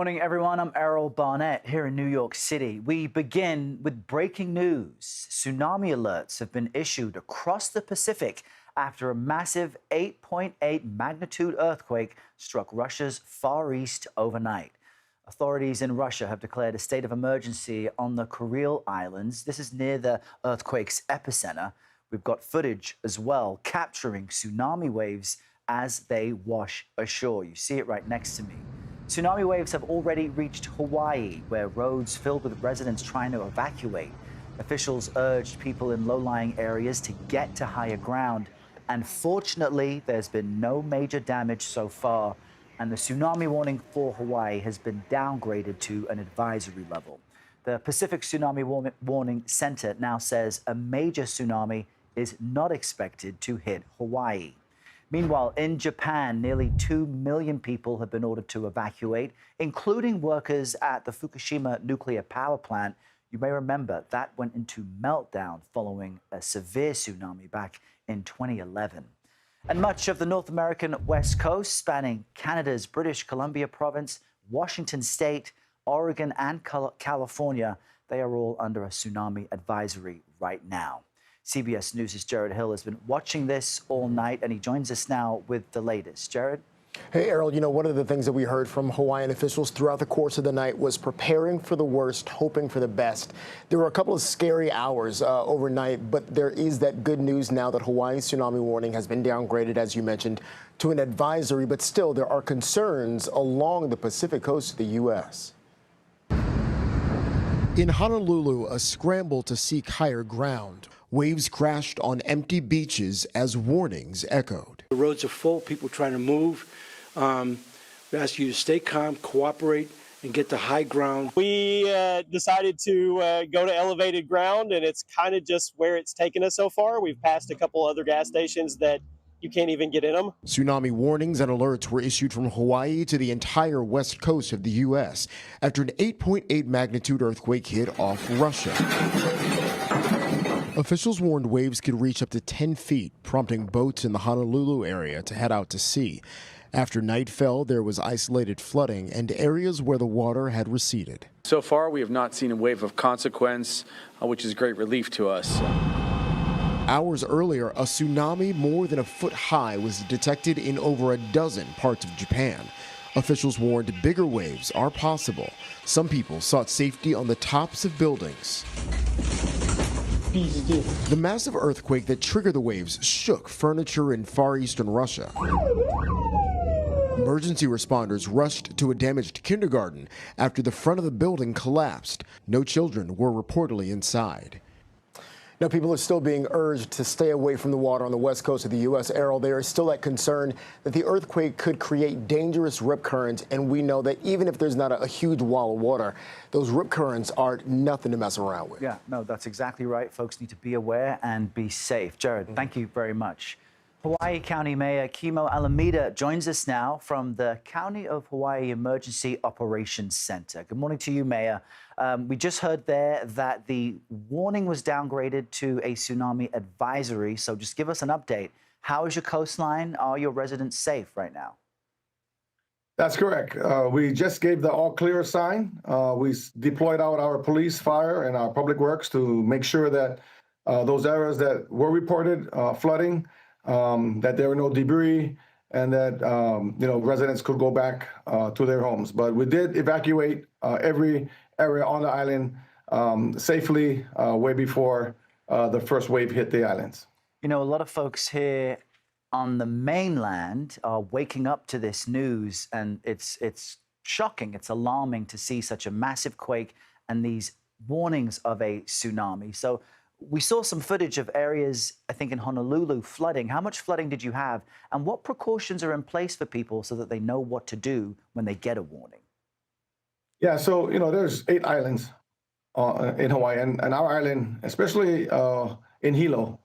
morning, everyone. I'm Errol Barnett here in New York City. We begin with breaking news. Tsunami alerts have been issued across the Pacific after a massive 8.8 magnitude earthquake struck Russia's Far East overnight. Authorities in Russia have declared a state of emergency on the Kuril Islands. This is near the earthquake's epicenter. We've got footage as well capturing tsunami waves as they wash ashore. You see it right next to me. Tsunami waves have already reached Hawaii, where roads filled with residents trying to evacuate. Officials urged people in low-lying areas to get to higher ground. And fortunately, there's been no major damage so far. And the tsunami warning for Hawaii has been downgraded to an advisory level. The Pacific Tsunami Warning Center now says a major tsunami is not expected to hit Hawaii. Meanwhile, in Japan, nearly 2 million people have been ordered to evacuate, including workers at the Fukushima nuclear power plant. You may remember that went into meltdown following a severe tsunami back in 2011. And much of the North American West Coast, spanning Canada's British Columbia province, Washington State, Oregon, and California, they are all under a tsunami advisory right now. CBS News' Jared Hill has been watching this all night, and he joins us now with the latest. Jared? Hey, Errol, you know, one of the things that we heard from Hawaiian officials throughout the course of the night was preparing for the worst, hoping for the best. There were a couple of scary hours overnight, but there is that good news now that Hawaii's tsunami warning has been downgraded, as you mentioned, to an advisory. But still, there are concerns along the Pacific coast of the U.S. In Honolulu, a scramble to seek higher ground. Waves crashed on empty beaches as warnings echoed. The roads are full, people trying to move. We ask you to stay calm, cooperate, and get to high ground. We decided to go to elevated ground, and it's kind of just where it's taken us so far. We've passed a couple other gas stations that you can't even get in them. Tsunami warnings and alerts were issued from Hawaii to the entire west coast of the U.S. after an 8.8 magnitude earthquake hit off Russia. Officials warned waves could reach up to 10 feet, prompting boats in the Honolulu area to head out to sea. After night fell, there was isolated flooding and areas where the water had receded. So far, we have not seen a wave of consequence, which is great relief to us. Hours earlier, a tsunami more than a foot high was detected in over a dozen parts of Japan. Officials warned bigger waves are possible. Some people sought safety on the tops of buildings. The massive earthquake that triggered the waves shook furniture in far eastern Russia. Emergency responders rushed to a damaged kindergarten after the front of the building collapsed. No children were reportedly inside. Now, people are still being urged to stay away from the water on the west coast of the U.S. Errol, there is still that concern that the earthquake could create dangerous rip currents, and we know that even if there's not a huge wall of water, those rip currents are nothing to mess around with. Yeah, no, that's exactly right. Folks need to be aware and be safe. Jared, thank you very much. Hawaii County Mayor Kimo Alameda joins us now from the County of Hawaii Emergency Operations Center. Good morning to you, Mayor. We just heard there that the warning was downgraded to a tsunami advisory. So just give us an update. How is your coastline? Are your residents safe right now? That's correct. We just gave the all clear sign. We deployed out our police, fire, and our public works to make sure that those areas that were reported flooding, that there were no debris, and that residents could go back to their homes. But we did evacuate every area on the island safely way before the first wave hit the islands. You know, a lot of folks here on the mainland are waking up to this news, and it's shocking, it's alarming to see such a massive quake and these warnings of a tsunami. So we saw some footage of areas, I think, in Honolulu flooding. How much flooding did you have? And what precautions are in place for people so that they know what to do when they get a warning? Yeah, so, there's 8 islands in Hawaii, and our island, especially in Hilo,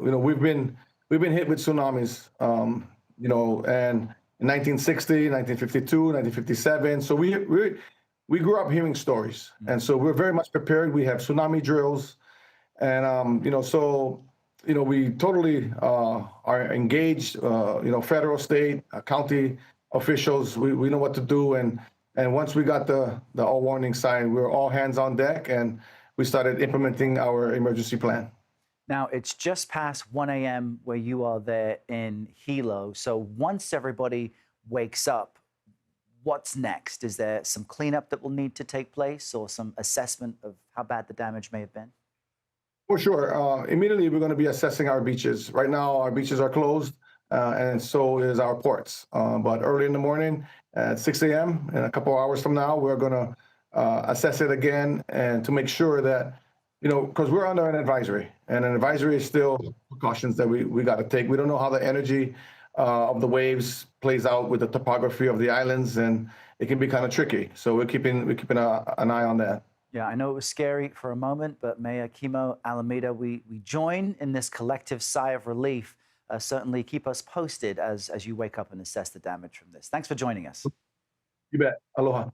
we've been hit with tsunamis, and in 1960, 1952, 1957. So we grew up hearing stories. And so we're very much prepared. We have tsunami drills. And, we totally are engaged, federal, state, county officials. We know what to do. And And once we got the all warning sign, we were all hands on deck and we started implementing our emergency plan. Now, it's just past 1 a.m. where you are there in Hilo. So once everybody wakes up, what's next? Is there some cleanup that will need to take place or some assessment of how bad the damage may have been? For sure. Immediately, we're going to be assessing our beaches. Right now, our beaches are closed, and so is our ports. But early in the morning at 6 a.m., and a couple of hours from now, we're going to assess it again and to make sure that, because we're under an advisory, and an advisory is still precautions that we got to take. We don't know how the energy of the waves plays out with the topography of the islands, and it can be kind of tricky. So we're keeping an eye on that. Yeah, I know it was scary for a moment, but Mayor Kimo, Alameda, we join in this collective sigh of relief. Certainly keep us posted as you wake up and assess the damage from this. Thanks for joining us. You bet. Aloha.